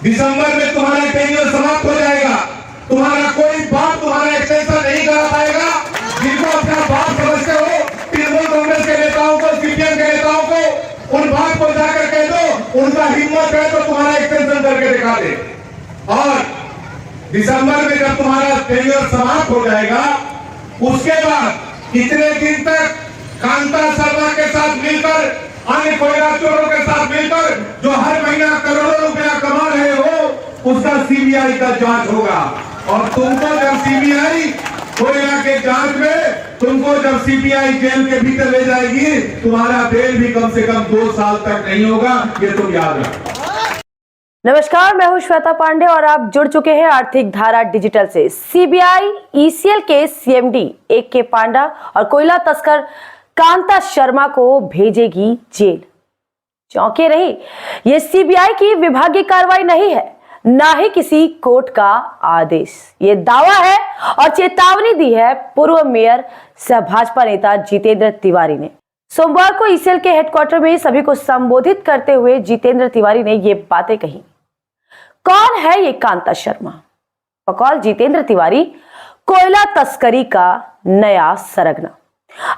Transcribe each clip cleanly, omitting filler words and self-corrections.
दिसंबर में तुम्हारा टेन्योर समाप्त हो जाएगा। तुम्हारा कोई बाप तुम्हारा एक्सटेंशन नहीं करा पाएगा। जिनको अपना बाप समझते हो तृणमूल कांग्रेस के नेताओं को, सीपीएम के नेताओं को, उन बाप को जाकर कह दो, उनका हिम्मत है तो तुम्हारा एक्सटेंशन करके दिखा दे। और दिसंबर में जब तुम्हारा टेन्योर समाप्त हो जाएगा, उसके बाद कितने दिन तक कांता शर्मा के साथ मिलकर, अन्य कोयला चोरों के साथ मिलकर जो हर महीना करोड़ों रुपया कमा रहे हो, उसका सीबीआई का जांच होगा। और तुमको जब सीबीआई कोयला के जांच में तुमको जब सीबीआई जेल के भीतर ले जाएगी, तुम्हारा बेल भी कम से कम 2 साल तक नहीं होगा, ये तुम याद रखो। नमस्कार, मैं हूं श्वेता पांडे और आप जुड़ चुके हैं आर्थिक धारा डिजिटल से। सीबीआई ईसीएल के सीएमडी AK पांडा और कोयला तस्कर कांता शर्मा को भेजेगी जेल। चौंके रही, ये सीबीआई की विभागीय कार्रवाई नहीं है, ना ही किसी कोर्ट का आदेश। ये दावा है और चेतावनी दी है पूर्व मेयर सह भाजपा नेता जितेंद्र तिवारी ने। सोमवार को ईसीएल के हेडक्वार्टर में सभी को संबोधित करते हुए जितेंद्र तिवारी ने ये बातें कही। कौन है ये कांता शर्मा? बकौल जितेंद्र तिवारी, कोयला तस्करी का नया सरगना।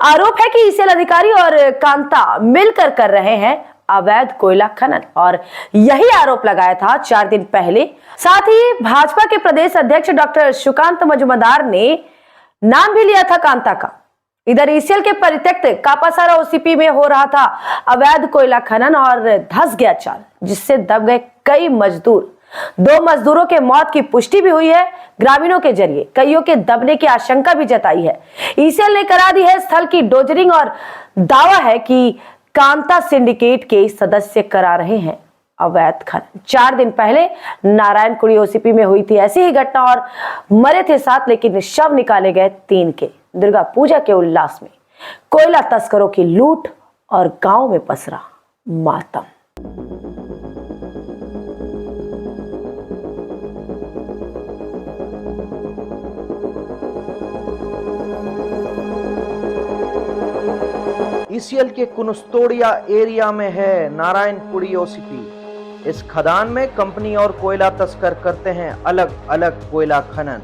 आरोप है कि ईसीएल अधिकारी और कांता मिलकर कर रहे हैं अवैध कोयला खनन, और यही आरोप लगाया था 4 दिन पहले। साथ ही भाजपा के प्रदेश अध्यक्ष डॉक्टर सुकांत मजुमदार ने नाम भी लिया था कांता का। इधर ईसीएल के परित्यक्त कापासारा ओसीपी में हो रहा था अवैध कोयला खनन और धंस गया चाल, जिससे दब गए कई मजदूर। 2 मजदूरों के मौत की पुष्टि भी हुई है ग्रामीणों के जरिए। कईयों के दबने की आशंका भी जताई है। ईसीएल ने करा दी है स्थल की डोजरिंग और दावा है कि कांता सिंडिकेट के सदस्य करा रहे हैं अवैध खनन। 4 दिन पहले नारायणपुरी ओसीपी में हुई थी ऐसी ही घटना और मरे थे 7, लेकिन शव निकाले गए 3 के। दुर्गा पूजा के उल्लास में कोयला तस्करों की लूट और गांव में पसरा मातम। ईसीएल के कुनस्तोड़िया एरिया में है नारायणपुरी ओसीपी। इस खदान में कंपनी और कोयला तस्कर करते हैं अलग अलग कोयला खनन।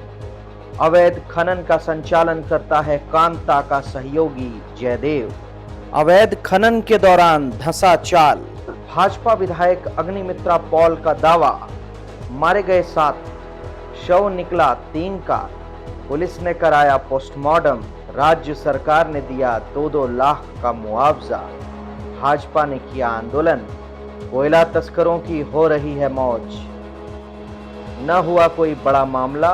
अवैध खनन का संचालन करता है कांता का सहयोगी जयदेव। अवैध खनन के दौरान धंसा चाल। भाजपा विधायक अग्निमित्रा पॉल का दावा, मारे गए 7, शव निकला 3 का। पुलिस ने कराया पोस्टमार्टम। राज्य सरकार ने दिया 2-2 लाख का मुआवजा। भाजपा ने किया आंदोलन। कोयला तस्करों की हो रही है मौज। न हुआ कोई बड़ा मामला,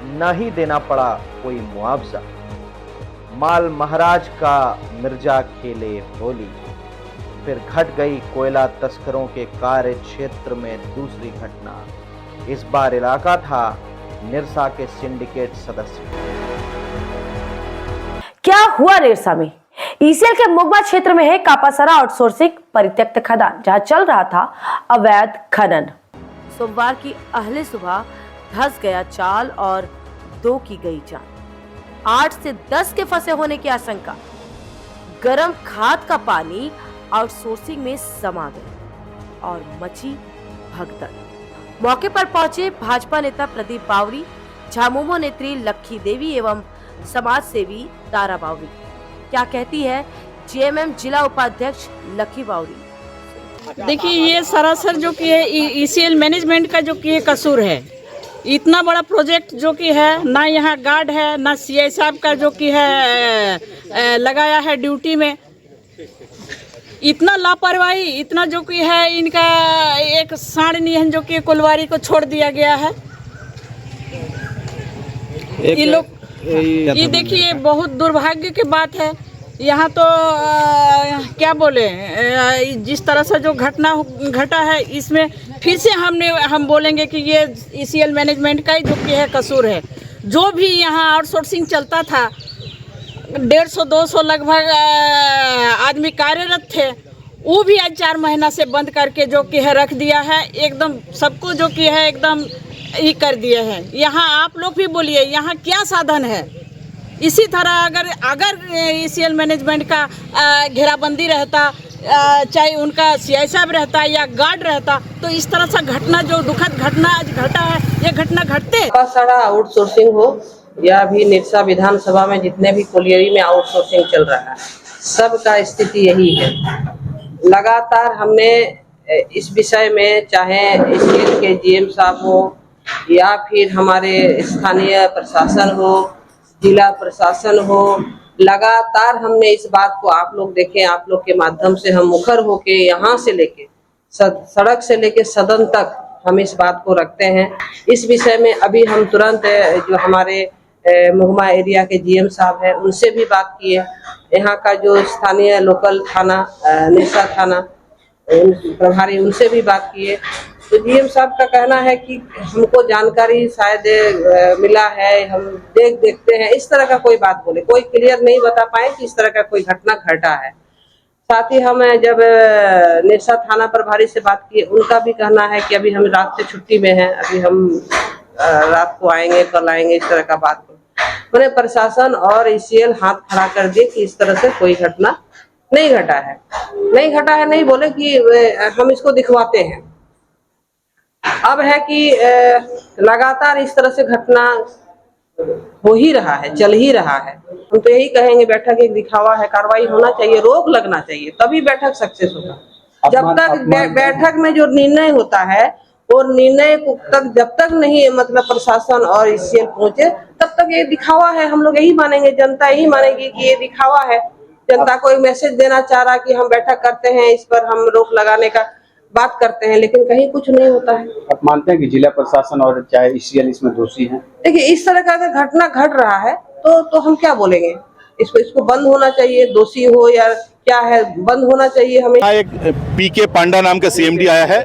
न ही देना पड़ा कोई मुआवजा। माल महाराज का मिर्जा खेले होली। फिर घट गई कोयला तस्करों के कार्य क्षेत्र में दूसरी घटना। इस बार इलाका था निरसा के सिंडिकेट सदस्य। क्या हुआ निरसा में? ईसीएल के मुगमा क्षेत्र में है कापासारा आउटसोर्सिंग परित्यक्त खदान, जहां चल रहा था अवैध खनन। सोमवार की अहले सुबह धंस गया चाल और 2 की गई जान। 8 से 10 के फंसे होने की आशंका। गर्म खाद का पानी आउटसोर्सिंग में समा गया और मची भगदड़। मौके पर पहुंचे भाजपा नेता प्रदीप बावरी, झामुमो नेत्री लक्की देवी एवं समाज सेवी तारा बावरी। क्या कहती है जेएमएम जिला उपाध्यक्ष लक्की बावरी? देखिए, ये सरासर जो कि है ईसीएल मैनेजमेंट का जो कि ये कसूर है। इतना बड़ा प्रोजेक्ट जो कि है, ना यहाँ गार्ड है, ना सीआई साहब का जो कि है लगाया है ड्यूटी में। इतना लापरवाही, इतना जो कि है इनका एक सांड निहन जो कि कोलवारी को छोड़ दिया गया है। ये लोग, ये देखिए, बहुत दुर्भाग्य की बात है। यहाँ तो क्या बोले, जिस तरह से जो घटना घटा है, इसमें फिर से हम बोलेंगे कि ये ईसीएल मैनेजमेंट का ही जो कि है कसूर है। जो भी यहाँ आउटसोर्सिंग चलता था, 150-200 लगभग आदमी कार्यरत थे, वो भी आज 4 महीना से बंद करके जो कि है रख दिया है। एकदम सबको जो कि है एकदम ही कर दिए हैं। यहाँ आप लोग भी बोलिए, यहाँ क्या साधन है? इसी तरह अगर ईसीएल मैनेजमेंट का घेराबंदी रहता, चाहे उनका सीआई साहब रहता या गार्ड रहता, तो इस तरह से घटना, जो दुखद घटना आज घटा है, ये घटना घटते। सारा आउटसोर्सिंग हो या भी निरसा विधानसभा में जितने भी कोलियरी में आउटसोर्सिंग चल रहा है, सबका स्थिति यही है। लगातार हमने इस विषय में, चाहे एसीएल के जीएम साहब हो या फिर हमारे स्थानीय प्रशासन हो, जिला प्रशासन हो, लगातार हमने इस बात को, आप लोग देखें, आप लोग के माध्यम से हम मुखर होके यहाँ से लेके सड़क से लेके सदन तक हम इस बात को रखते हैं। इस विषय में अभी हम तुरंत जो हमारे मुहमा एरिया के जीएम साहब हैं उनसे भी बात किए, यहाँ का जो स्थानीय लोकल थाना निरसा थाना प्रभारी उनसे भी बात किए। तो जीएम साहब का कहना है कि हमको जानकारी शायद मिला है, हम देखते हैं, इस तरह का कोई बात बोले, कोई क्लियर नहीं बता पाए कि इस तरह का कोई घटना घटा है। साथ ही हम जब निरसा थाना प्रभारी से बात की, उनका भी कहना है कि अभी हम रात से छुट्टी में हैं, अभी हम रात को आएंगे, कल आएंगे, इस तरह का बात। मैंने प्रशासन और ईसीएल हाथ खड़ा कर दिए कि इस तरह से कोई घटना नहीं घटा है, नहीं बोले कि हम इसको दिखवाते हैं। अब है कि लगातार इस तरह से घटना हो ही रहा है, चल ही रहा है। हम तो यही कहेंगे, बैठक एक दिखावा है, कार्रवाई होना चाहिए, रोक लगना चाहिए, तभी बैठक सक्सेस होगा। जब तक बैठक में जो निर्णय होता है और निर्णय तक जब तक नहीं मतलब प्रशासन और ईसीएल पहुंचे, तब तक ये दिखावा है। हम लोग यही मानेंगे, जनता यही मानेगी कि ये दिखावा है। जनता को एक मैसेज देना चाह रहा कि हम बैठक करते हैं, इस पर हम रोक लगाने का बात करते हैं, लेकिन कहीं कुछ नहीं होता है। आप मानते हैं कि जिला प्रशासन और चाहे ईसीएल इसमें दोषी हैं? देखिए, इस तरह का अगर घटना घट रहा है तो हम क्या बोलेंगे, इसको बंद होना चाहिए, दोषी हो या क्या है, बंद होना चाहिए। हमें एक पीके पांडा नाम का सीएमडी आया है,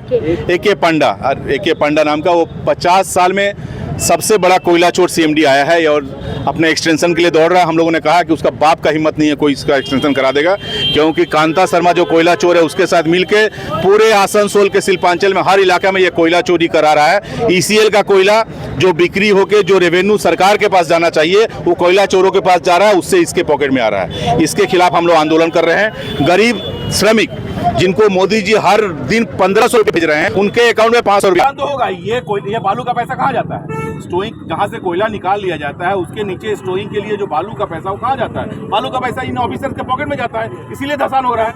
एके पांडा नाम का, वो 50 साल में सबसे बड़ा कोयला चोर सीएमडी आया है और अपने एक्सटेंशन के लिए दौड़ रहा है। हम लोगों ने कहा कि उसका बाप का हिम्मत नहीं है कोई इसका एक्सटेंशन करा देगा, क्योंकि कांता शर्मा जो कोयला चोर है उसके साथ मिलके पूरे आसनसोल के शिल्पांचल में हर इलाका में ये कोयला चोरी करा रहा है। ईसीएल का कोयला जो बिक्री होके जो रेवेन्यू सरकार के पास जाना चाहिए वो कोयला चोरों के पास जा रहा है, उससे इसके पॉकेट में आ रहा है। इसके खिलाफ हम लोग आंदोलन कर रहे हैं। गरीब श्रमिक जिनको मोदी जी हर दिन 1500 रुपए भेज रहे हैं, उनके अकाउंट में 500 रुपए बंद होगा। ये बालू का पैसा कहाँ जाता है? स्टोइंग जहाँ से कोयला निकाल लिया जाता है उसके नीचे स्टोइंग के लिए जो बालू का पैसा वो कहाँ जाता है? बालू का पैसा इन ऑफिसर्स के पॉकेट में जाता है, इसीलिए धसान हो रहा है।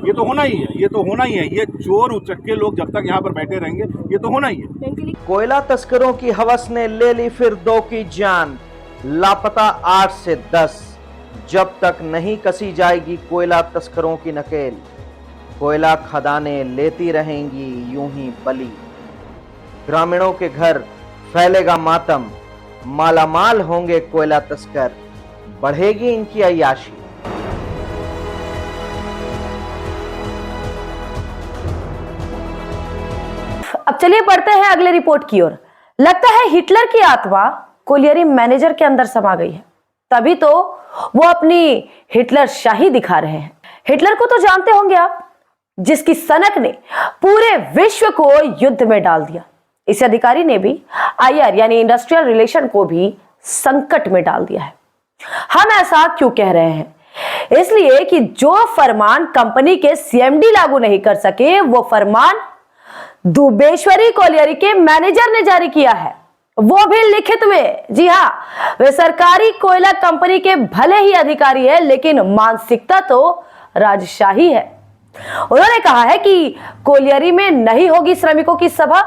ये तो होना ही है, ये चोर उचक्के लोग जब तक यहाँ पर बैठे रहेंगे ये तो होना ही है। कोयला तस्करों की हवस ने ले ली फिर 2 की जान, लापता 8 से 10। जब तक नहीं कसी जाएगी कोयला तस्करों की नकेल, कोयला खदानें लेती रहेंगी यूं ही बली। ग्रामीणों के घर फैलेगा मातम, मालामाल होंगे कोयला तस्कर, बढ़ेगी इनकी अय्याशी। अब चलिए बढ़ते हैं अगले रिपोर्ट की ओर। लगता है हिटलर की आत्मा कोलियरी मैनेजर के अंदर समा गई है, तभी तो वो अपनी हिटलर शाही दिखा रहे हैं। हिटलर को तो जानते होंगे आप, जिसकी सनक ने पूरे विश्व को युद्ध में डाल दिया। इस अधिकारी ने भी आईआर यानी इंडस्ट्रियल रिलेशन को भी संकट में डाल दिया है। हम ऐसा क्यों कह रहे हैं? इसलिए कि जो फरमान कंपनी के सीएमडी लागू नहीं कर सके, वो फरमान दुबेश्वरी कोलियरी के मैनेजर ने जारी किया है, वो भी लिखित में। जी हां, वे सरकारी कोयला कंपनी के भले ही अधिकारी है, लेकिन मानसिकता तो राजशाही है। उन्होंने कहा है कि कोलियरी में नहीं होगी श्रमिकों की सभा,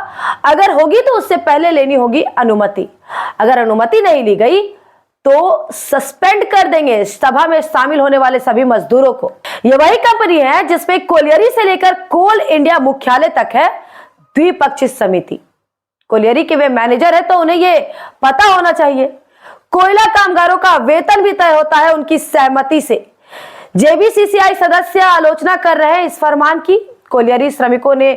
अगर होगी तो उससे पहले लेनी होगी अनुमति। अगर अनुमति नहीं ली गई तो सस्पेंड कर देंगे सभा में शामिल होने वाले सभी मजदूरों को। यह वही कंपनी है जिसमें कोलियरी से लेकर कोल इंडिया मुख्यालय तक है द्विपक्षीय समिति। कोलियरी के वे मैनेजर है तो उन्हें यह पता होना चाहिए। कोयला कामगारों का वेतन भी तय होता है उनकी सहमति से। जेबीसीसीआई सदस्य आलोचना कर रहे हैं इस फरमान की। कोलियरी श्रमिकों ने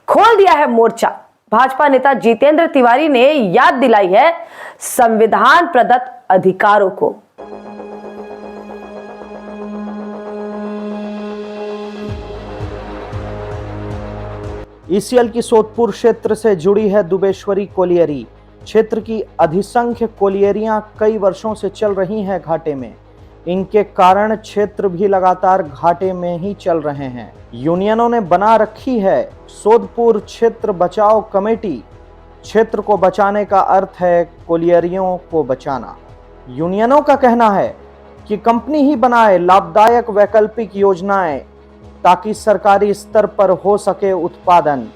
खोल दिया है मोर्चा। भाजपा नेता जितेंद्र तिवारी ने याद दिलाई है संविधान प्रदत्त अधिकारों को। ईसीएल की सोदपुर क्षेत्र से जुड़ी है दुबेश्वरी कोलियरी। क्षेत्र की अधिसंख्य कोलियरियां कई वर्षों से चल रही हैं घाटे में। इनके कारण क्षेत्र भी लगातार घाटे में ही चल रहे हैं। यूनियनों ने बना रखी है सोदपुर क्षेत्र बचाओ कमेटी। क्षेत्र को बचाने का अर्थ है कोलियरियों को बचाना। यूनियनों का कहना है कि कंपनी ही बनाए लाभदायक वैकल्पिक योजनाएं ताकि सरकारी स्तर पर हो सके उत्पादन।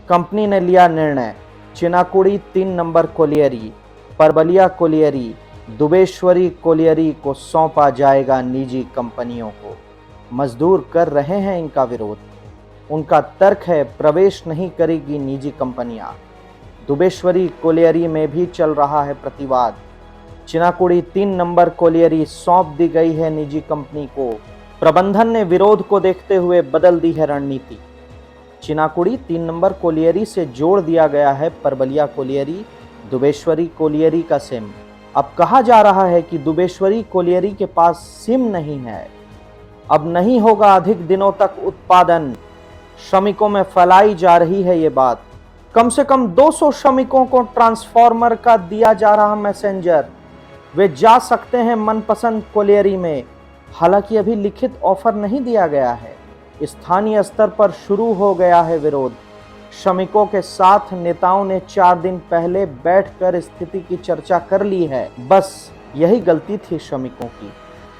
कंपनी ने लिया निर्णय, Chinakuri 3 number colliery, Parbelia colliery, Dubeshwari colliery को सौंपा जाएगा निजी कंपनियों को। मजदूर कर रहे हैं इनका विरोध। उनका तर्क है प्रवेश नहीं करेगी निजी कंपनियां। दुबेश्वरी कोलियरी में भी चल रहा है प्रतिवाद। चिनाकुड़ी 3 नंबर कोलियरी सौंप दी गई है निजी कंपनी को। प्रबंधन ने विरोध को देखते हुए बदल दी है रणनीति। चिनाकुड़ी 3 नंबर कोलियरी से जोड़ दिया गया है परबलिया कोलियरी, दुबेश्वरी कोलियरी का सिम। अब कहा जा रहा है कि दुबेश्वरी कोलियरी के पास सिम नहीं है। अब नहीं होगा अधिक दिनों तक उत्पादन। श्रमिकों में फैलाई जा रही है ये बात। कम से कम 200 श्रमिकों को ट्रांसफार्मर का दिया जा रहा मैसेंजर। वे जा सकते हैं मनपसंद कोलियरी में। हालांकि अभी लिखित ऑफर नहीं दिया गया है। स्थानीय स्तर पर शुरू हो गया है विरोध। श्रमिकों के साथ नेताओं ने 4 दिन पहले बैठकर स्थिति की चर्चा कर ली है। बस यही गलती थी श्रमिकों की।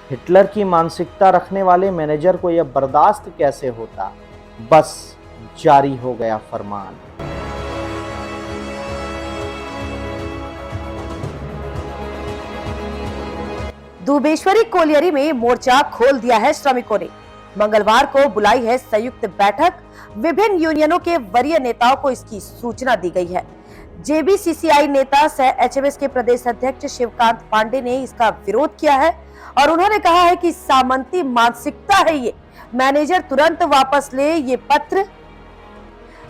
हिटलर की मानसिकता रखने वाले मैनेजर को यह बर्दाश्त कैसे होता। बस जारी हो गया फरमान। दुबेश्वरी कोलियरी में मोर्चा खोल दिया है श्रमिकों ने। मंगलवार को बुलाई है संयुक्त बैठक। विभिन्न यूनियनों के वरीय नेताओं को इसकी सूचना दी गई है। जेबीसीसीआई नेता सह एचएमएस के प्रदेश अध्यक्ष शिवकांत पांडे ने इसका विरोध किया है और उन्होंने कहा है कि सामंती मानसिकता है ये। मैनेजर तुरंत वापस ले ये पत्र,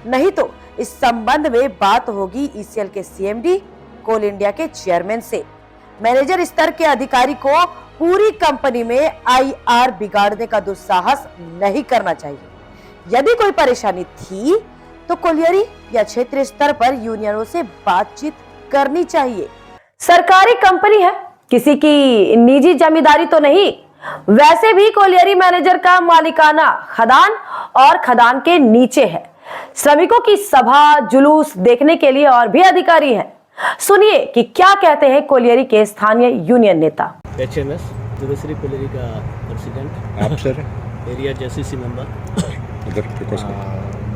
नहीं तो इस संबंध में बात होगी ईसीएल के सीएमडी, कोल इंडिया के चेयरमैन से। मैनेजर स्तर के अधिकारी को पूरी कंपनी में आईआर बिगाड़ने का दुस्साहस नहीं करना चाहिए। यदि कोई परेशानी थी तो कोलियरी या क्षेत्रीय स्तर पर यूनियनों से बातचीत करनी चाहिए। सरकारी कंपनी है, किसी की निजी जमींदारी तो नहीं। वैसे भी कोलियरी मैनेजर का मालिकाना खदान और खदान के नीचे है। श्रमिकों की सभा जुलूस देखने के लिए और भी अधिकारी हैं। सुनिए कि क्या कहते हैं कोलियरी के स्थानीय यूनियन नेता। एचएमएस दुबेश्वरी कोलियरी का प्रेसिडेंट। आप सर? Area JCC member.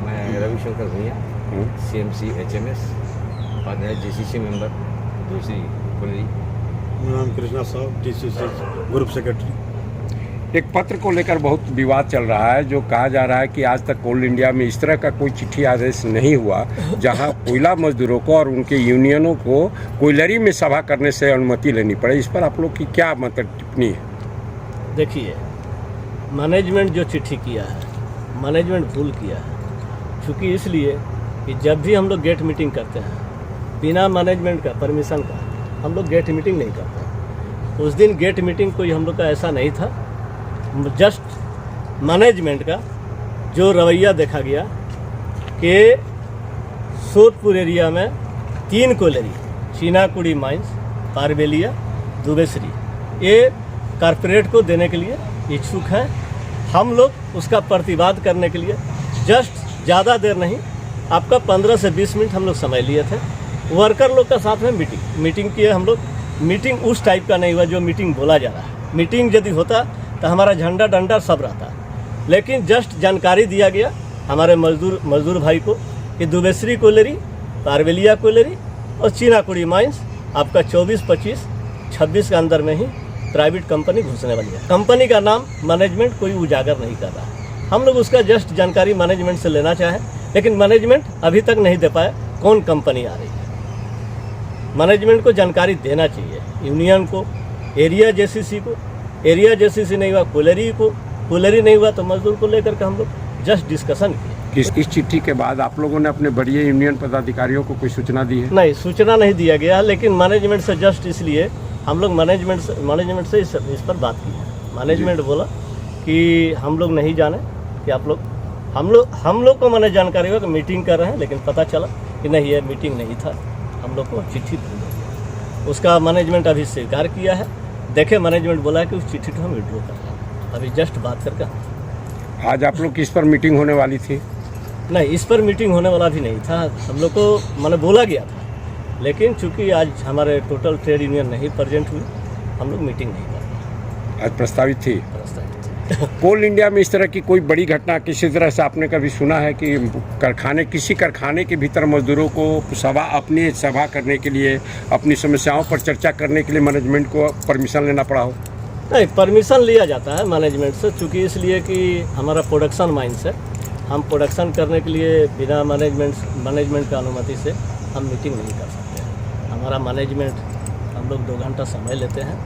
मैं रविशंकर भैया, सीएमसी एचएमएस और जेसीसी मेंबर दूसरी कोलियरी। नाम कृष्णा साहब, डीसीसी ग्रुप सेक्रेटरी। एक पत्र को लेकर बहुत विवाद चल रहा है, जो कहा जा रहा है कि आज तक कोल इंडिया में इस तरह का कोई चिट्ठी आदेश नहीं हुआ जहां कोयला मजदूरों को और उनके यूनियनों को कोयलरी में सभा करने से अनुमति लेनी पड़े। इस पर आप लोग की क्या मतलब टिप्पणी है? देखिए, मैनेजमेंट जो चिट्ठी किया है, मैनेजमेंट भूल किया है। चूँकि इसलिए कि जब भी हम लोग गेट मीटिंग करते हैं बिना मैनेजमेंट का परमिशन का हम लोग गेट मीटिंग नहीं करते। उस दिन गेट मीटिंग कोई हम लोग का ऐसा नहीं था। जस्ट मैनेजमेंट का जो रवैया देखा गया कि सोदपुर एरिया में 3 कोयलरी, चिनाकुड़ी माइंस, पारबेलिया, दुबेश्वरी, ये कारपोरेट को देने के लिए इच्छुक हैं। हम लोग उसका प्रतिवाद करने के लिए जस्ट ज़्यादा देर नहीं, आपका 15 से 20 मिनट हम लोग समय लिए थे। वर्कर लोग का साथ में मीटिंग किए हम लोग। मीटिंग उस टाइप का नहीं हुआ जो मीटिंग बोला जा रहा है। मीटिंग यदि होता तो हमारा झंडा डंडा सब रहता, लेकिन जस्ट जानकारी दिया गया हमारे मजदूर भाई को कि दुबेश्वरी कोयलरी, पारबेलिया कोयलरी और चिनाकुड़ी माइंस आपका 24, 25, 26 के अंदर में ही प्राइवेट कंपनी घुसने वाली है। कंपनी का नाम मैनेजमेंट कोई उजागर नहीं कर रहा है। हम लोग उसका जस्ट जानकारी मैनेजमेंट से लेना चाहें, लेकिन मैनेजमेंट अभी तक नहीं दे पाया कौन कंपनी आ रही है। मैनेजमेंट को जानकारी देना चाहिए, यूनियन को, एरिया जेसीसी को। एरिया जेसीसी नहीं हुआ कोयलरी को, कोयलरी नहीं हुआ तो मजदूर को लेकर के हम लोग जस्ट डिस्कशन किए। इस चिट्ठी के बाद आप लोगों ने अपने बड़े यूनियन पदाधिकारियों को कोई सूचना दी है? नहीं, सूचना नहीं दिया गया, लेकिन मैनेजमेंट से जस्ट इसलिए हम लोग मैनेजमेंट से इस पर बात की है। मैनेजमेंट बोला कि हम लोग नहीं जाने कि आप लोग हम लोग को मैंने जानकारी हुआ कि मीटिंग कर रहे हैं, लेकिन पता चला कि नहीं, ये मीटिंग नहीं था। हम लोग को चिट्ठी उसका मैनेजमेंट अभी स्वीकार किया है। देखे मैनेजमेंट बोला कि उस चिट्ठी को हम विड्रॉ कर रहे हैं, अभी जस्ट बात करके। आज आप लोग किस पर मीटिंग होने वाली थी? नहीं, इस पर मीटिंग होने वाला भी नहीं था, हम लोग को मैंने बोला गया था, लेकिन चूंकि आज हमारे टोटल ट्रेड यूनियन नहीं प्रेजेंट हुई, हम लोग मीटिंग नहीं कर रहे। आज प्रस्तावित थी। कोल इंडिया में इस तरह की कोई बड़ी घटना किसी तरह से आपने कभी सुना है कि किसी कारखाने के भीतर मजदूरों को अपनी सभा करने के लिए, अपनी समस्याओं पर चर्चा करने के लिए मैनेजमेंट को परमिशन लेना पड़ा हो? नहीं, परमिशन लिया जाता है मैनेजमेंट से, चूँकि इसलिए कि हमारा प्रोडक्शन माइंस है, हम प्रोडक्शन करने के लिए बिना मैनेजमेंट का अनुमति से हम मीटिंग नहीं कर सकते हैं। हमारा मैनेजमेंट, हम लोग 2 घंटा समय लेते हैं,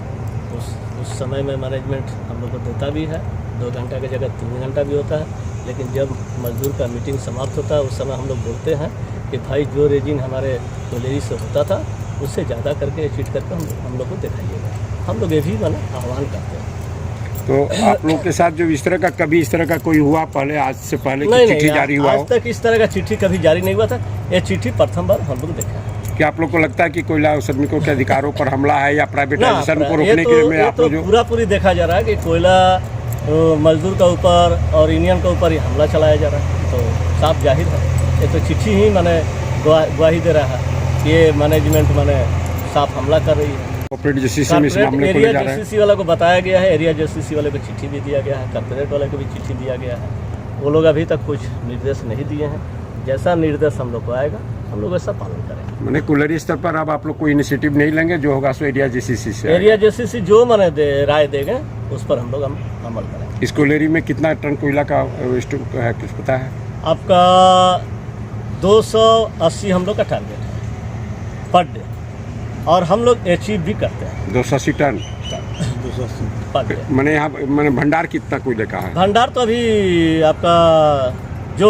उस समय में मैनेजमेंट हम लोग को देता भी है, 2 घंटा की जगह 3 घंटा भी होता है। लेकिन जब मजदूर का मीटिंग समाप्त होता है, उस समय हम लोग बोलते हैं कि भाई जो रेजिन हमारे कोयलेरी से होता था उससे ज़्यादा करके चीट करके हम लोग को दिखाइएगा। हम लोग ये भी आह्वान करते हैं। तो आप लोग के साथ जो इस तरह का कोई हुआ पहले, आज से पहले की चिट्ठी जारी हुआ? आज तक इस तरह का चिट्ठी कभी जारी नहीं हुआ था, ये चिट्ठी प्रथम बार हम लोग देखा है। क्या आप लोग को लगता है कि कोयला श्रमिकों के अधिकारों पर हमला है या प्राइवेटाइजेशन को रोकने के लिए आप लोग जो पूरी देखा जा रहा है कि कोयला मजदूर का ऊपर और यूनियन के ऊपर ही हमला चलाया जा रहा है, तो साफ जाहिर है, ये तो चिट्ठी ही गवाही दे रहा है कि ये मैनेजमेंट साफ हमला कर रही है। कॉर्पोरेट जेसीसी में इस मामले को ले जा रहा है। जेसीसी वाला को बताया गया है, एरिया जेसीसी वाले को चिट्ठी भी दिया गया है, कॉर्पोरेट वाले को भी चिट्ठी दिया गया है। वो लोग अभी तक कुछ निर्देश नहीं दिए हैं, जैसा निर्देश हम लोग को आएगा हम लोग वैसा पालन करेंगे। मैंने कुलरी स्तर पर अब आप लोग कोई इनिशिएटिव नहीं लेंगे, जो होगा सो एरिया जेसीसी से? एरिया जेसीसी जो राय देंगे उस पर हम लोग अमल करेंगे। इस कुलरी में कितना टन कोयला का स्टॉक है, कुछ पता है आपका? 280 हम लोग का टारगेट है पर डे, और हम लोग अचीव भी करते हैं। 280 टन पर डे। मैंने यहाँ भंडार कितना कोयले का है? भंडार तो अभी आपका जो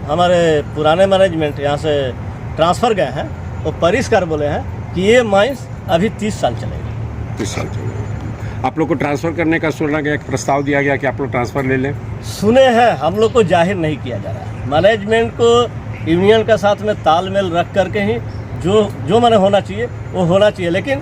हमारे पुराने मैनेजमेंट यहाँ से ट्रांसफ़र गए हैं, वो परिष्कार बोले हैं कि ये माइंस अभी 30 साल चलेगी। 30 साल चलेगा। आप लोग को ट्रांसफ़र करने का सुना गया, एक प्रस्ताव दिया गया कि आप लोग ट्रांसफ़र ले लें? सुने हैं, हम लोग को जाहिर नहीं किया जा रहा है। मैनेजमेंट को यूनियन का साथ में तालमेल रख करके ही जो होना चाहिए वो होना चाहिए, लेकिन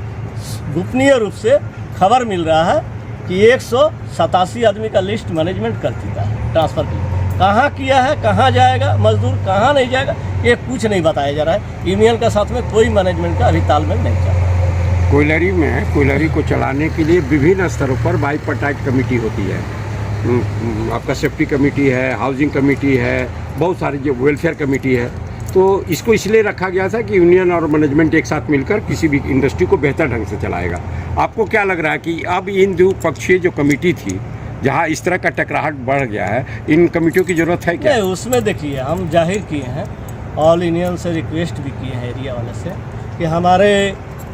गोपनीय रूप से खबर मिल रहा है कि 187 आदमी का लिस्ट मैनेजमेंट कर चुका है ट्रांसफ़र के लिए। कहाँ किया है, कहाँ जाएगा मजदूर, कहाँ नहीं जाएगा, ये कुछ नहीं बताया जा रहा है। यूनियन का साथ में कोई मैनेजमेंट का अभी तालमेल नहीं चल रहा है। कोयलरी को चलाने के लिए विभिन्न स्तरों पर बाइपार्टाइट कमेटी होती है। आपका सेफ्टी कमेटी है, हाउसिंग कमेटी है, बहुत सारी जो वेलफेयर कमेटी है। तो इसको इसलिए रखा गया था कि यूनियन और मैनेजमेंट एक साथ मिलकर किसी भी इंडस्ट्री को बेहतर ढंग से चलाएगा। आपको क्या लग रहा है कि अब इन दो पक्षीय जो कमेटी थी, जहाँ इस तरह का टकराहट बढ़ गया है, इन कमेटियों की जरूरत है क्या? नहीं, उसमें देखिए हम जाहिर किए हैं, ऑल यूनियन से रिक्वेस्ट भी किए हैं एरिया वाले से कि हमारे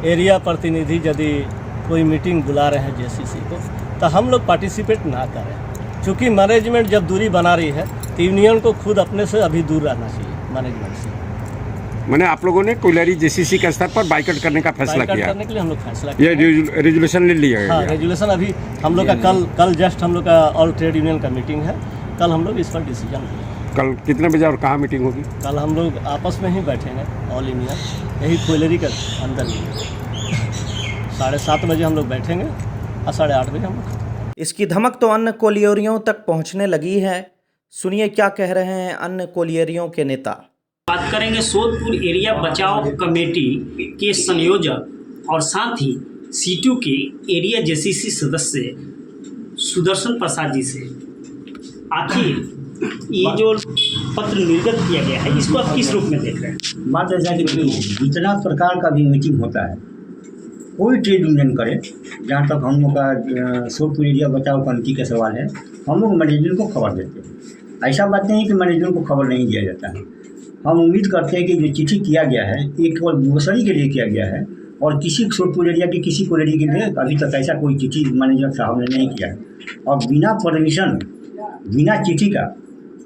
एरिया प्रतिनिधि यदि कोई मीटिंग बुला रहे हैं जेसीसी को, तो हम लोग पार्टिसिपेट ना करें, क्योंकि मैनेजमेंट जब दूरी बना रही है तो यूनियन को खुद अपने से अभी दूर रहना चाहिए मैनेजमेंट से। मैंने आप लोगों ने कोयलरी जेसीसी के स्तर पर बाइकआउट करने का फैसला किया? करने के लिए हम लोग फैसला किया। ये रेजुलेशन ले लिया गया? हाँ, रेजुलेशन अभी हम लोग का कल जस्ट हम लोग का ऑल ट्रेड यूनियन का मीटिंग है, कल हम लोग इस पर डिसीजन लेंगे। कल कितने बजे और कहाँ मीटिंग होगी? कल हम लोग आपस में ही बैठेंगे ऑल यूनियन, यही कोयलरी का अंदर ही 7:30 बजे हम लोग बैठेंगे और 8:30 बजे हम लोग। इसकी धमक तो अन्य कोलियरियों तक पहुंचने लगी है। सुनिए क्या कह रहे हैं अन्य कोलियरियों के नेता। बात करेंगे सोदपुर एरिया बचाव कमेटी के संयोजक और साथ ही सीटू के एरिया जेसीसी सदस्य सुदर्शन प्रसाद जी से। आखिर ये जो पत्र निर्गत किया गया है, इसको आप किस रूप में देख रहे हैं? बात ऐसा है कि जितना प्रकार का भी मीटिंग होता है, कोई ट्रेड यूनियन करे, जहाँ तक हम लोग का सोदपुर एरिया बचाव कमेटी का सवाल है, हम लोग मैनेजमेंट को खबर देते हैं। ऐसा बात नहीं है कि मैनेजमेंट को खबर नहीं दिया जाता है। हम उम्मीद करते हैं कि जो चिट्ठी किया गया है, एक केवल ग्रोसरी के लिए किया गया है, और किसी सोदपुर एरिया की किसी कोयलरी के लिए अभी तक ऐसा कोई चिट्ठी मैनेजर साहब ने नहीं किया है। और बिना परमिशन, बिना चिट्ठी का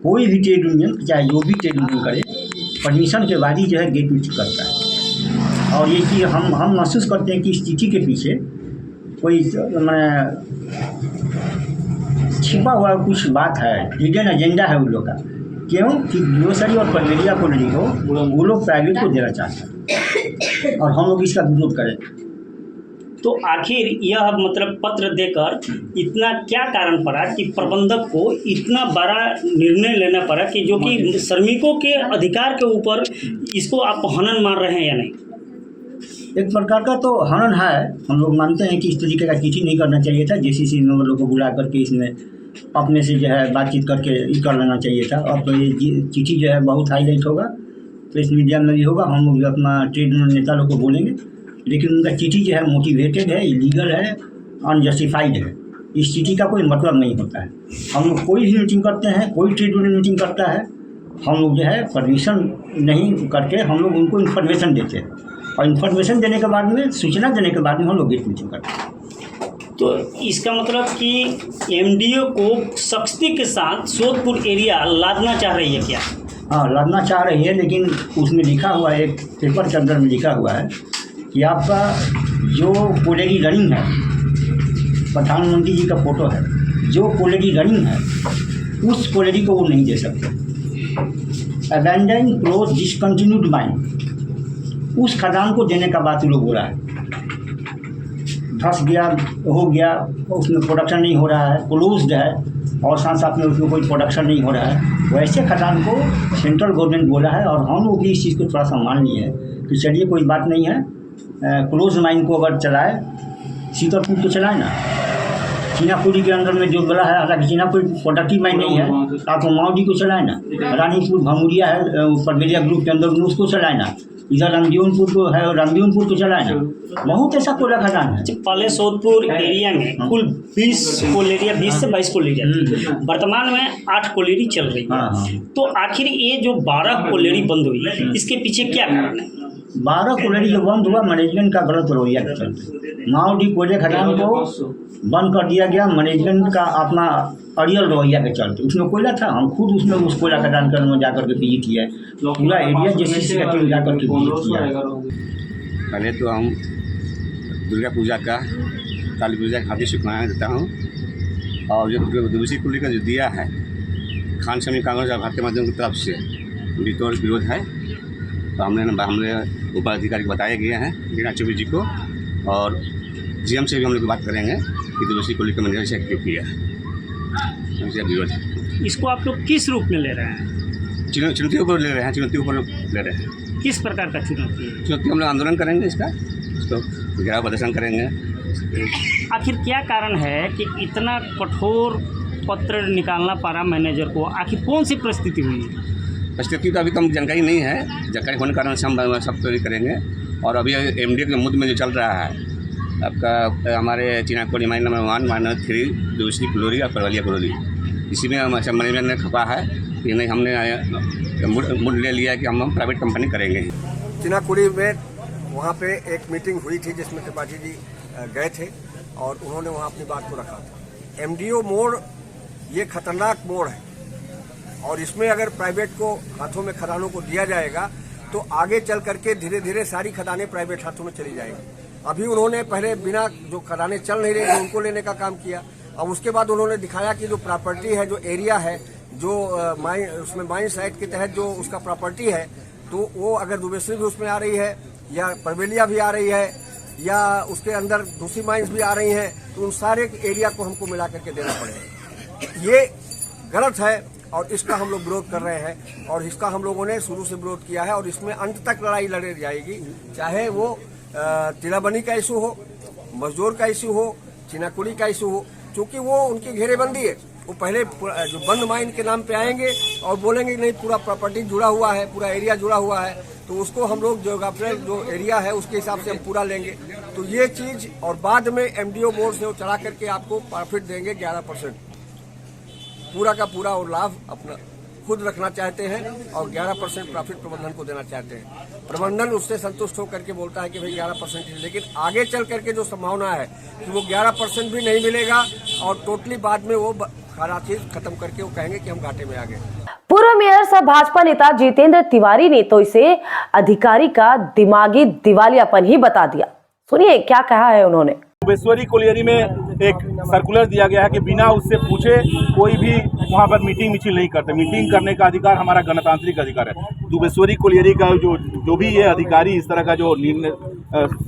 कोई भी ट्रेड यूनियन, चाहे जो भी ट्रेड यूनियन करे, परमिशन के बाद ही जो है गेट मीटिंग करता है। और ये चीज़ हम महसूस करते हैं कि इस चिट्ठी के पीछे कोई छिपा हुआ कुछ बात है, हिडन एजेंडा है उन लोग का। क्यों कि ग्रोसरी और पनवेलिया कोयलरी को वो लोग प्राइवेट को देना चाहते हैं और हम लोग इसका विरोध करें। तो आखिर यह मतलब पत्र देकर इतना क्या कारण पड़ा कि प्रबंधक को इतना बड़ा निर्णय लेना पड़ा कि जो कि श्रमिकों के अधिकार के ऊपर इसको आप हनन मान रहे हैं या नहीं? एक प्रकार का तो हनन है। हम लोग मानते हैं कि इस तरीके का चिट्ठी नहीं करना चाहिए था। जेसीसी मेंबर को बुला करके इसमें अपने से जो है बातचीत करके ये कर लेना चाहिए था। और तो ये चिट्ठी जो है बहुत हाईलाइट होगा, प्रेस मीडिया में भी होगा, हम लोग भी अपना ट्रेड यूनियन नेता लोग को बोलेंगे। लेकिन उनका चिट्ठी जो है मोटिवेटेड है, इलीगल है, अनजस्टिफाइड है। इस चिट्ठी का कोई मतलब नहीं होता है। हम लोग कोई भी मीटिंग करते हैं, कोई ट्रेड यूनियन मीटिंग करता है, हम लोग जो है परमिशन नहीं करके हम लोग उनको इन्फॉर्मेशन देते हैं और इन्फॉर्मेशन देने के बाद में, सूचना देने के बाद में हम लोग गेट मीटिंग करते हैं। तो इसका मतलब कि एमडीओ को सख्ती के साथ सोदपुर एरिया लादना चाह रही है क्या? हाँ, लादना चाह रही है, लेकिन उसमें लिखा हुआ है, एक पेपर के अंदर में लिखा हुआ है कि आपका जो कोलेरी रनिंग है, प्रधानमंत्री जी का फोटो है, जो कोलेरी रनिंग है उस कोलेरी को वो नहीं दे सकते। अबैंडन, क्लोज, डिसकंटिन्यूड माइन, उस खदान को देने का बात लोग हो रहा है। धस गया, हो गया, उसमें प्रोडक्शन नहीं हो रहा है, क्लोज्ड है और साथ साथ में उसमें कोई प्रोडक्शन नहीं हो रहा है, वैसे खदान को सेंट्रल गवर्नमेंट बोला है। और हम लोग भी इस चीज़ को थोड़ा सा मान लिए हैं कि चलिए कोई बात नहीं है, क्लोज माइन को अगर चलाए, सीतापुर तो चलाए ना, चीनापुरी के अंदर में जो बोला है, हालांकि चीनापुर प्रोडक्टिव माइन नहीं है, आप माओडी को चलाए ना, रानीपुर भमूरिया है परबेलिया ग्रुप के अंदर, उसको चलाए ना, इधर रामजीवनपुर को है, रामजीवनपुर को चलाए ना, बहुत ऐसा कोयला खदान है। पहले सोदपुर एरिया में कुल 20 कोलेरिया, 20 से 22 कोलेरिया थी, वर्तमान में 8 कोलेरी चल रही है। तो आखिर ये जो 12 कोलेरी बंद हुई, इसके पीछे क्या कारण है? 12 कोलेरी जो बंद हुआ, मैनेजमेंट का गलत रवैया के चलते। माओडी कोयले खदान को बंद कर दिया गया, मैनेजमेंट का अपना अड़ियल रवैया के चलते। उसमें कोयला था, हम खुद उसमें उस कोयला खदान करने में जाकर के विजिट किया है, पूरा एरिया जेसीसी का टीम जाकर के विजिट किया है। पहले तो हम दुर्गा पूजा का, काली पूजा का हार्दिक शुभकामनाएं देता हूँ। और जो दूसरी कुली का जो दिया है खान समी कांग्रेस और भारतीय माध्यम की तरफ से वितोड़ विरोध है, तो हमने उपाधिकारी को बताए गए हैं मीना चौबे जी को, और जीएम से भी हम लोग बात करेंगे कि दूसरी कुली का मैंने एक्टिव किया है, विरोध है। इसको आप लोग किस रूप में ले रहे हैं? चुनौती ऊपर ले रहे हैं, चुनौती ऊपर ले रहे हैं। किस प्रकार का चुनौती? चुनौती हम लोग आंदोलन करेंगे, इसको घेराव प्रदर्शन करेंगे। आखिर क्या कारण है कि इतना कठोर पत्र निकालना पड़ा मैनेजर को? आखिर कौन सी परिस्थिति हुई? परिस्थिति तो अभी कम जानकारी नहीं है, जानकारी होने के कारण से हम सब तो करेंगे। और अभी एमडीए के मुद्दे में जो चल रहा है आपका, हमारे चीनाकोडी माइन नंबर 1, माइन 3, दूसरी क्लोरी और परवलिया क्लोरी, इसी में हम मैनेजमेंट ने खपा है कि नहीं, हमने मुड़ ले लिया कि हम प्राइवेट कंपनी करेंगे। चीनाकुड़ी में वहाँ पे एक मीटिंग हुई थी जिसमें त्रिपाठी जी गए थे और उन्होंने वहाँ अपनी बात को रखा था। एमडीओ मोड़ ये खतरनाक मोड़ है और इसमें अगर प्राइवेट को हाथों में खदानों को दिया जाएगा तो आगे चल करके धीरे धीरे सारी खदानें प्राइवेट हाथों में चली जाएंगी। अभी उन्होंने पहले बिना जो खदानें चल नहीं रही थी उनको लेने का काम किया, और उसके बाद उन्होंने दिखाया कि जो प्रॉपर्टी है, जो एरिया है, जो माइन, उसमें माइंस एक्ट के तहत जो उसका प्रॉपर्टी है, तो वो अगर दुबेसरी भी उसमें आ रही है या परबेलिया भी आ रही है या उसके अंदर दूसरी माइंस भी आ रही हैं, तो उन सारे एरिया को हमको मिला करके देना पड़ेगा। ये गलत है और इसका हम लोग विरोध कर रहे हैं और इसका हम लोगों ने शुरू से विरोध किया है और इसमें अंत तक लड़ाई लड़ी जाएगी, चाहे वो तिलाबनी का इशू हो, मजदूर का इशू हो, चीनाकुड़ी का इशू हो, क्योंकि वो उनकी घेरेबंदी है। वो पहले जो बंद माइन के नाम पे आएंगे और बोलेंगे नहीं पूरा प्रॉपर्टी जुड़ा हुआ है, पूरा एरिया जुड़ा हुआ है, तो उसको हम लोग जो एरिया है उसके हिसाब से हम पूरा लेंगे। तो ये चीज, और बाद में एमडीओ बोर्ड से वो चढ़ा करके आपको प्रॉफिट देंगे 11%, पूरा का पूरा और लाभ अपना खुद रखना चाहते हैं और 11% प्रॉफिट प्रबंधन को देना चाहते हैं। प्रबंधन उससे संतुष्ट होकर के बोलता है कि भाई 11%, लेकिन आगे चल करके जो संभावना है कि वो 11% भी नहीं मिलेगा और टोटली बाद में वो सारा चीज खत्म करके वो कहेंगे कि हम घाटे में आ गए। पूर्व मेयर सह भाजपा नेता जितेंद्र तिवारी ने तो इसे अधिकारी का दिमागी दिवालियापन ही बता दिया। सुनिए क्या कहा है उन्होंने। दुबेश्वरी कोलियरी में एक सर्कुलर दिया गया है कि बिना उससे पूछे कोई भी वहाँ पर मीटिंग मिचिल नहीं करते। मीटिंग करने का अधिकार हमारा गणतांत्रिक अधिकार है। दुबेश्वरी कोलियरी का जो भी ये अधिकारी इस तरह का जो निर्णय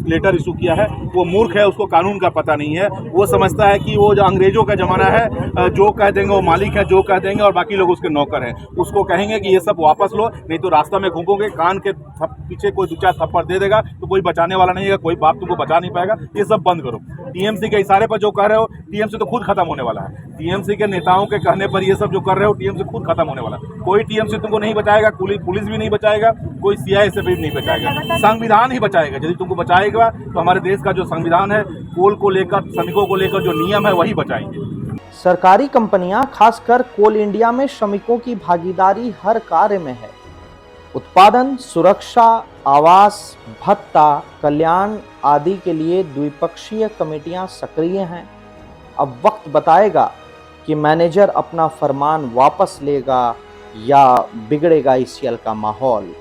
लेटर इशू किया है वो मूर्ख है, उसको कानून का पता नहीं है। वो समझता है कि वो जो अंग्रेजों का ज़माना है, जो कह देंगे वो मालिक है, जो कह देंगे और बाकी लोग उसके नौकर हैं। उसको कहेंगे कि ये सब वापस लो, नहीं तो रास्ता में घूमोगे, कान के पीछे कोई 2-4 थप्पड़ दे देगा तो कोई बचाने वाला नहीं है, कोई बाप तुमको बचा नहीं पाएगा। ये सब बंद करो। टीएमसी के इशारे पर जो कर रहे हो, टीएमसी तो खुद खत्म होने वाला है। टीएमसी के नेताओं के कहने पर ये सब जो कर रहे हो, टीएमसी खुद खत्म होने वाला है। कोई टीएमसी तुमको नहीं बचाएगा, पुलिस भी नहीं बचाएगा, कोई सीआईएसएफ भी नहीं बचाएगा, संविधान ही बचाएगा। यदि तुमको बचाएगा तो हमारे देश का जो संविधान है, कोल को लेकर, श्रमिकों को लेकर जो नियम है वही बचाएंगे। सरकारी कंपनियां, खासकर कोल इंडिया में श्रमिकों की भागीदारी हर कार्य में है। उत्पादन, सुरक्षा, आवास, भत्ता, कल्याण आदि के लिए द्विपक्षीय कमेटियां सक्रिय हैं। अब वक्त बताएगा कि मैनेजर अपना फरमान वापस लेगा या बिगड़ेगा ईसीएल का माहौल।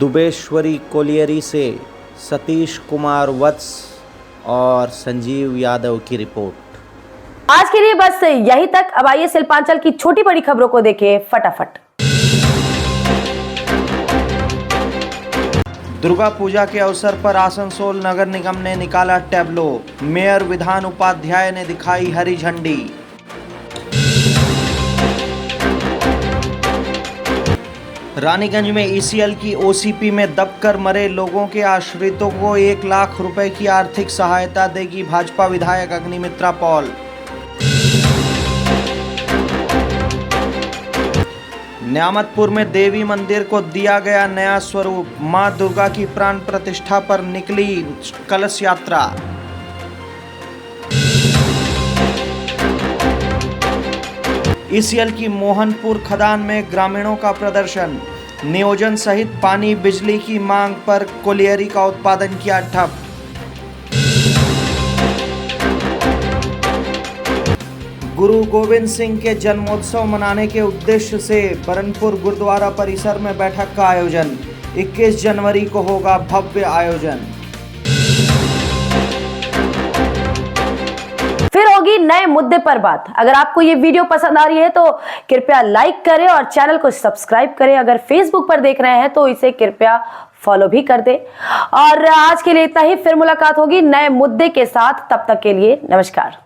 दुबेश्वरी कोलियरी से सतीश कुमार वत्स और संजीव यादव की रिपोर्ट। आज के लिए बस यही तक। अब आइए शिल्पांचल की छोटी बड़ी खबरों को देखें फटाफट। दुर्गा पूजा के अवसर पर आसनसोल नगर निगम ने निकाला टैब्लो। मेयर विधान उपाध्याय ने दिखाई हरी झंडी। रानीगंज में ईसीएल की ओसीपी में दबकर मरे लोगों के आश्रितों को 1 लाख रुपए की आर्थिक सहायता देगी भाजपा विधायक अग्निमित्रा पॉल। न्यामतपुर में देवी मंदिर को दिया गया नया स्वरूप। मां दुर्गा की प्राण प्रतिष्ठा पर निकली कलश यात्रा। ईसीएल की मोहनपुर खदान में ग्रामीणों का प्रदर्शन। नियोजन सहित पानी बिजली की मांग पर कोलियरी का उत्पादन किया ठप। गुरु गोविंद सिंह के जन्मोत्सव मनाने के उद्देश्य से बरनपुर गुरुद्वारा परिसर में बैठक का आयोजन। 21 जनवरी को होगा भव्य आयोजन। फिर होगी नए मुद्दे पर बात। अगर आपको ये वीडियो पसंद आ रही है तो कृपया लाइक करें और चैनल को सब्सक्राइब करें। अगर फेसबुक पर देख रहे हैं तो इसे कृपया फॉलो भी कर दें। और आज के लिए इतना ही। फिर मुलाकात होगी नए मुद्दे के साथ। तब तक के लिए नमस्कार।